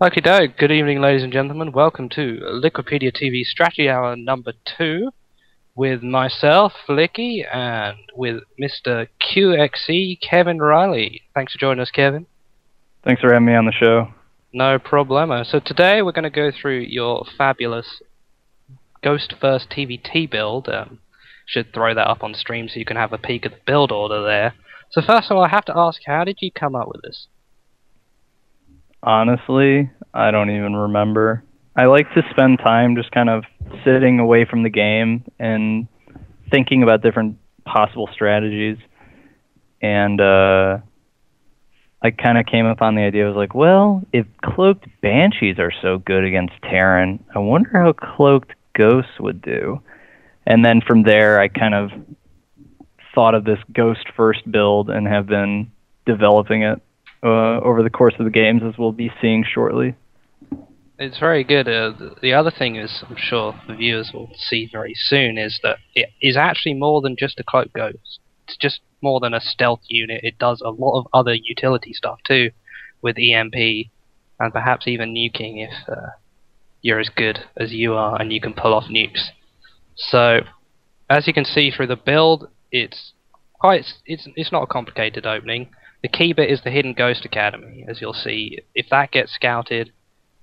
Okie doke. Good evening, ladies and gentlemen. Welcome to Liquipedia TV Strategy Hour number 2 with myself, Licky, and with Mr. QXE, Kevin Riley. Thanks for joining us, Kevin. Thanks for having me on the show. No problemo. So today we're going to go through your fabulous Ghost First TVT build. Should throw that up on stream so you can have a peek at the build order there. So first of all, I have to ask, how did you come up with this? Honestly, I don't even remember. I like to spend time just kind of sitting away from the game and thinking about different possible strategies. And I kind of came upon the idea. I was like, well, if Cloaked Banshees are so good against Terran, I wonder how Cloaked Ghosts would do. And then from there, I kind of thought of this Ghost First build and have been developing it over the course of the games, as we'll be seeing shortly. It's very good. The other thing is, I'm sure the viewers will see very soon, is that it is actually more than just a Cloak Ghost. It's just more than a stealth unit. It does a lot of other utility stuff too, with EMP, and perhaps even nuking if you're as good as you are and you can pull off nukes. So, as you can see through the build, it's not a complicated opening. The key bit is the Hidden Ghost Academy, as you'll see. If that gets scouted,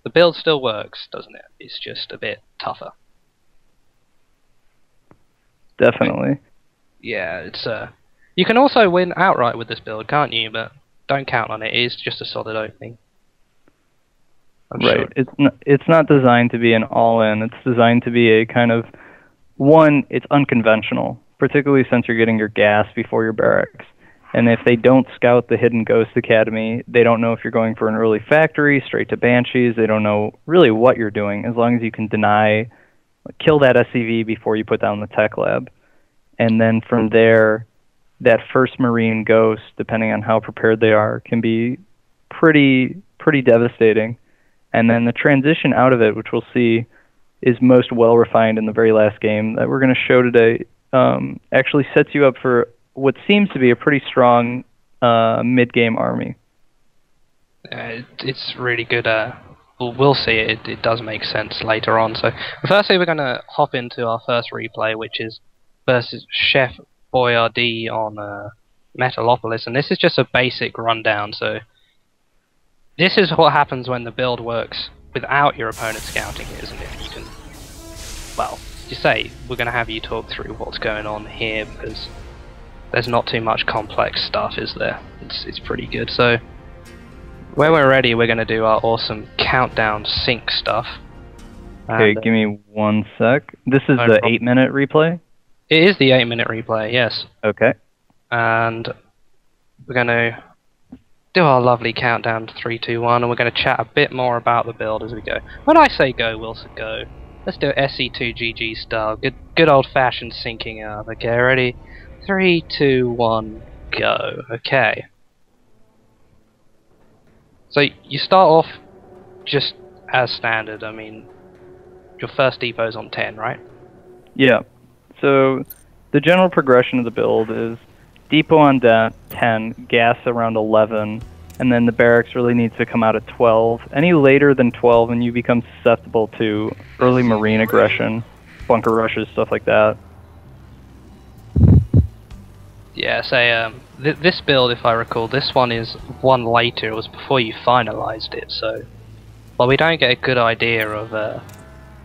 the build still works, doesn't it? It's just a bit tougher. Definitely. Yeah, it's you can also win outright with this build, can't you? But don't count on it. It is just a solid opening. Right. Sure. It's not designed to be an all-in. It's designed to be a kind of it's unconventional, particularly since you're getting your gas before your barracks. And if they don't scout the Hidden Ghost Academy, they don't know if you're going for an early factory, straight to Banshees. They don't know really what you're doing, as long as you can kill that SCV before you put down the tech lab. And then from there, that first Marine Ghost, depending on how prepared they are, can be pretty devastating. And then the transition out of it, which we'll see, is most well-refined in the very last game that we're going to show today, actually sets you up for what seems to be a pretty strong mid-game army. It's really good. We'll see. It does make sense later on. So firstly, we're going to hop into our first replay, which is versus Chef Boyardee on Metalopolis, and this is just a basic rundown. So this is what happens when the build works without your opponent scouting it, isn't it? You can, well, you say we're going to have you talk through what's going on here because there's not too much complex stuff, is there? It's pretty good. So when we're ready, we're going to do our awesome countdown sync stuff. Okay, give me 1 sec. This is the 8-minute replay? It is the 8-minute replay, yes. Okay. And we're going to do our lovely countdown to 3, 2, 1, and we're going to chat a bit more about the build as we go. When I say go, Wilson, go. Let's do SC2GG style. Good old-fashioned syncing up. Okay, ready? 3, 2, 1, go. Okay. So you start off just as standard. I mean, your first depot's on 10, right? Yeah. So the general progression of the build is depot on 10, gas around 11, and then the barracks really needs to come out at 12. Any later than 12 and you become susceptible to early marine aggression, bunker rushes, stuff like that. Yeah, say this build, if I recall, this one is one later. It was before you finalized it, so while we don't get a good idea of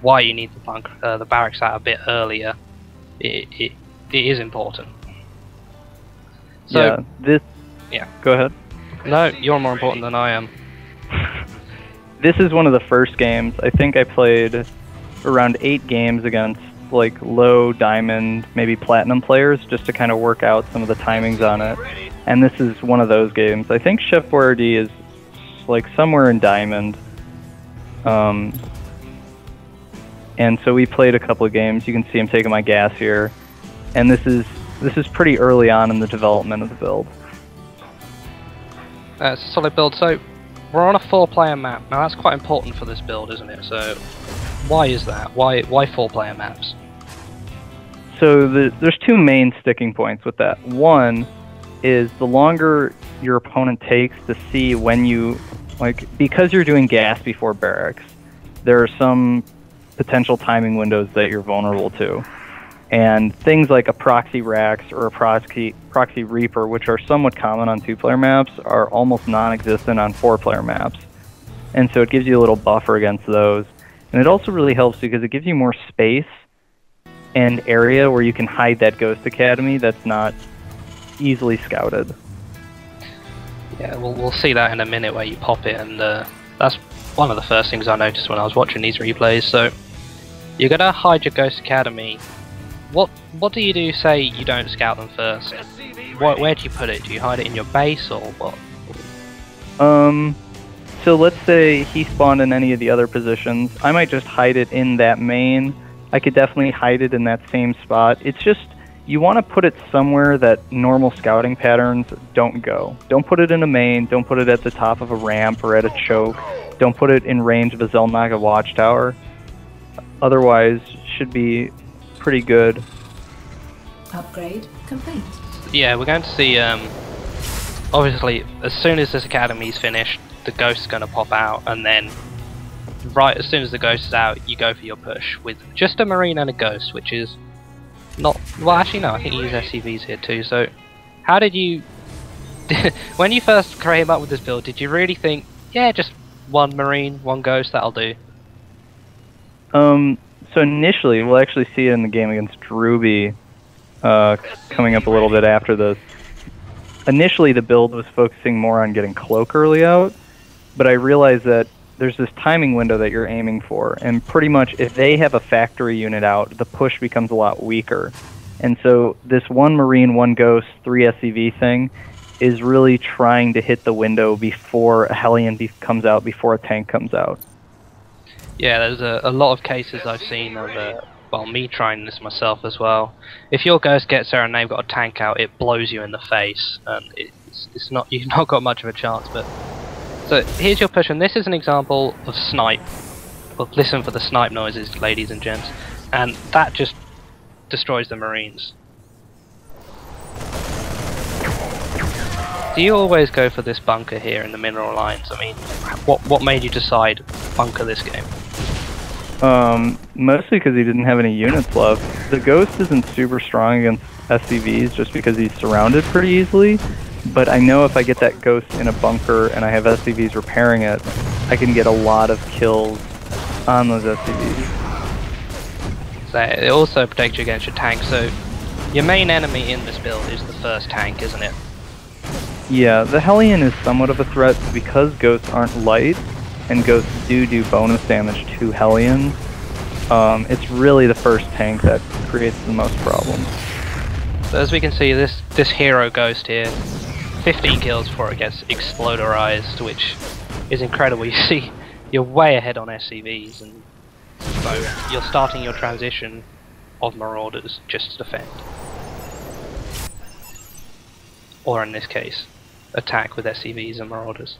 why you need the barracks out a bit earlier, it is important. So yeah, go ahead. No, you're more important than I am. This is one of the first games. I think I played around 8 games against like low diamond, maybe platinum players, just to kind of work out some of the timings on it. And this is one of those games. I think Chef Boyardee is like somewhere in diamond. And so we played a couple of games. You can see I'm taking my gas here. And this is pretty early on in the development of the build. It's a solid build. So we're on a 4-player map. Now that's quite important for this build, isn't it? So why is that? Why 4-player maps? So there's 2 main sticking points with that. One is the longer your opponent takes to see when you Like, because you're doing gas before barracks, there are some potential timing windows that you're vulnerable to. And things like a proxy Rax or a proxy Reaper, which are somewhat common on 2-player maps, are almost non-existent on 4-player maps. And so it gives you a little buffer against those. And it also really helps because it gives you more space and area where you can hide that Ghost Academy that's not easily scouted. Yeah, we'll see that in a minute where you pop it, and that's one of the first things I noticed when I was watching these replays. So you're gonna hide your Ghost Academy. What do you do? Say you don't scout them first. Where do you put it? Do you hide it in your base or what? So let's say he spawned in any of the other positions. I might just hide it in that main. I could definitely hide it in that same spot. It's just, you want to put it somewhere that normal scouting patterns don't go. Don't put it in a main, don't put it at the top of a ramp or at a choke. Don't put it in range of a Zelnaga watchtower. Otherwise, should be pretty good. Upgrade complete. Yeah, we're going to see, obviously, as soon as this academy's finished, the Ghost's going to pop out, and then right as soon as the Ghost is out, you go for your push with just a Marine and a Ghost, which is not... Well, actually, no, I think you use SCVs here too, so how did you... when you first came up with this build, did you really think, yeah, just one Marine, one Ghost, that'll do? So initially, we'll actually see it in the game against Ruby coming up a little bit after this. Initially, the build was focusing more on getting Cloak early out, but I realized that there's this timing window that you're aiming for, and pretty much if they have a factory unit out, the push becomes a lot weaker. And so this one Marine, one Ghost, 3 SCV thing is really trying to hit the window before a Hellion comes out, before a tank comes out. Yeah, there's a lot of cases I've seen of, well, me trying this myself as well. If your Ghost gets there and they've got a tank out, it blows you in the face, and it's not, you've not got much of a chance. But so here's your push, and this is an example of snipe. Well, listen for the snipe noises, ladies and gents, and that just destroys the Marines. Do you always go for this bunker here in the mineral lines? I mean, what made you decide bunker this game? Mostly because he didn't have any units left. The Ghost isn't super strong against SCVs just because he's surrounded pretty easily, but I know if I get that Ghost in a bunker and I have SCVs repairing it, I can get a lot of kills on those SCVs. So it also protects you against your tank, so your main enemy in this build is the first tank, isn't it? Yeah, the Hellion is somewhat of a threat because Ghosts aren't light, and Ghosts do bonus damage to Hellions. It's really the first tank that creates the most problems. So as we can see, this hero Ghost here, 15 kills before it gets exploderized, which is incredible. You see, you're way ahead on SCVs, and so you're starting your transition of Marauders just to defend. Or in this case, attack with SCVs and Marauders.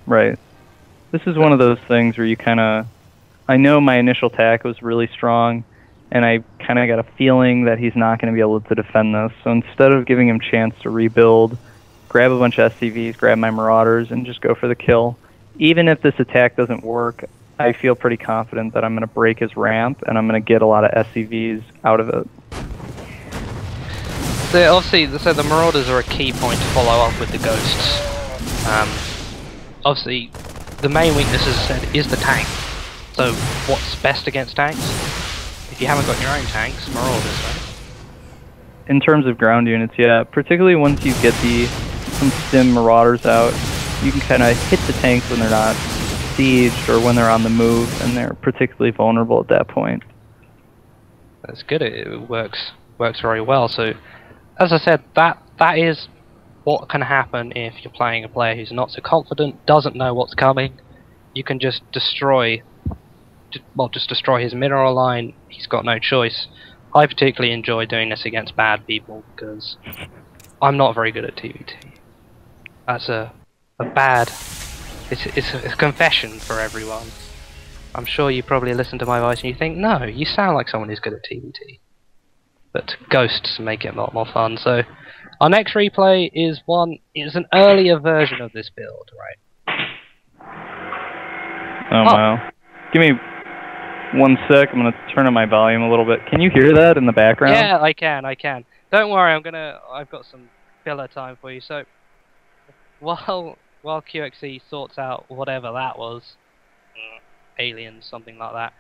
Right. This is one of those things where you kind of... I know my initial attack was really strong, and I kind of got a feeling that he's not going to be able to defend this. So instead of giving him a chance to rebuild, grab a bunch of SCVs, grab my Marauders, and just go for the kill. Even if this attack doesn't work, I feel pretty confident that I'm going to break his ramp, and I'm going to get a lot of SCVs out of it. So obviously, the Marauders are a key point to follow up with the Ghosts. Obviously, the main weakness, as I said, is the tank. So what's best against tanks? If you haven't got your own tanks, Marauders, right? In terms of ground units, yeah. Particularly once you get some stim Marauders out, you can kind of hit the tanks when they're not sieged or when they're on the move, and they're particularly vulnerable at that point. That's good. It works very well. So, as I said, that is what can happen if you're playing a player who's not so confident, doesn't know what's coming. You can just destroy his mineral line. He's got no choice. I particularly enjoy doing this against bad people because I'm not very good at TVT. That's a bad... It's a confession for everyone. I'm sure you probably listen to my voice and you think, no, you sound like someone who's good at TVT. But Ghosts make it a lot more fun. So our next replay is an earlier version of this build, right? Oh, wow. Give me 1 sec. I'm going to turn up my volume a little bit. Can you hear that in the background? Yeah, I can. Don't worry, I've got some filler time for you. So, while QXE sorts out whatever that was, aliens, something like that,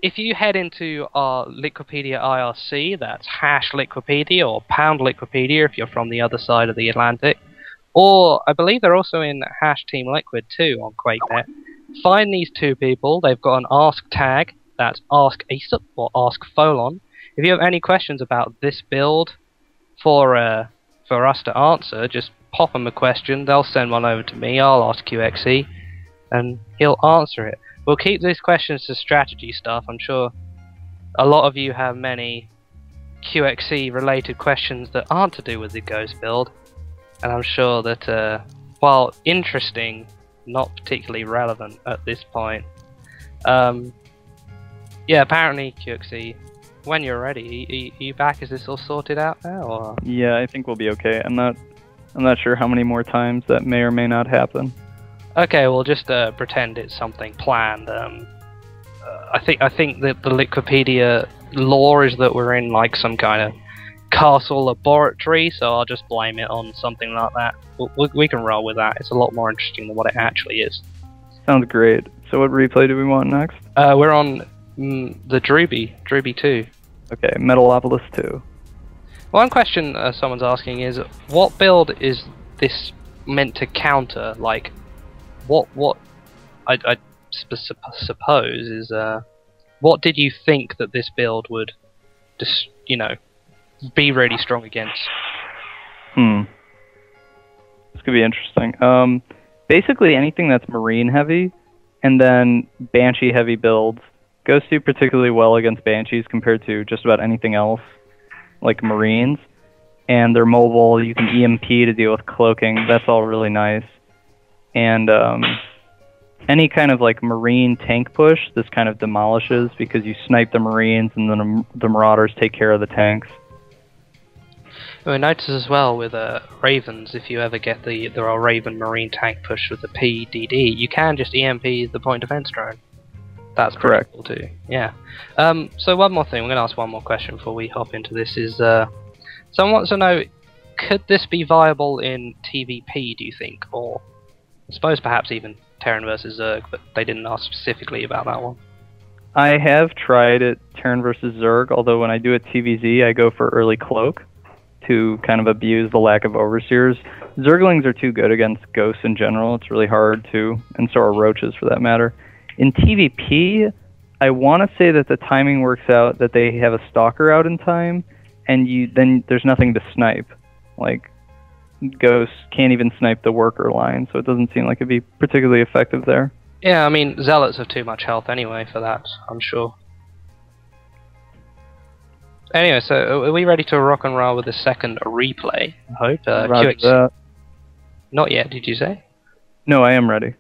if you head into our Liquipedia IRC, that's #Liquipedia or #Liquipedia if you're from the other side of the Atlantic, or I believe they're also in #TeamLiquid too on QuakeNet. Find these two people. They've got an Ask tag. That's Ask Aesop or Ask Folon. If you have any questions about this build for us to answer, just pop them a question. They'll send one over to me. I'll ask QXE, and he'll answer it. We'll keep these questions to strategy stuff. I'm sure a lot of you have many QXE related questions that aren't to do with the Ghost build, and I'm sure that while interesting, not particularly relevant at this point. Yeah, apparently QXE, when you're ready, are you back? Is this all sorted out now? Or? Yeah, I think we'll be okay. I'm not sure how many more times that may or may not happen. Okay, we'll just pretend it's something planned. I think that the Liquipedia lore is that we're in like some kind of castle laboratory, so I'll just blame it on something like that. We can roll with that. It's a lot more interesting than what it actually is. Sounds great. So what replay do we want next? We're on the Drooby 2. Okay, Metalopolis 2. One question someone's asking is, what build is this meant to counter? Like, what I suppose is, what did you think that this build would just, be really strong against? This could be interesting. Basically anything that's marine heavy, and then Banshee heavy builds goes do particularly well against Banshees compared to just about anything else, like Marines. And they're mobile, you can EMP to deal with cloaking, that's all really nice. And any kind of like Marine tank push, this kind of demolishes because you snipe the Marines and then the Marauders take care of the tanks. I notice as well with Ravens, if you ever get the Raven Marine tank push with the PDD, you can just EMP the point defense drone. That's correct. Cool too. Yeah. So one more thing, we're going to ask one more question before we hop into this. Is someone wants to know, could this be viable in TVP? Do you think, or I suppose perhaps even Terran versus Zerg, but they didn't ask specifically about that one. I have tried it Terran versus Zerg, although when I do a TVZ, I go for early cloak to kind of abuse the lack of overseers. Zerglings are too good against ghosts in general. It's really hard to, and so are roaches for that matter. In TVP, I want to say that the timing works out that they have a stalker out in time, and then there's nothing to snipe. Like, ghosts can't even snipe the worker line, so it doesn't seem like it'd be particularly effective there. Yeah, I mean, Zealots have too much health anyway for that, I'm sure. Anyway, so are we ready to rock and roll with the second replay? I hope. Roger that. Not yet, did you say? No, I am ready.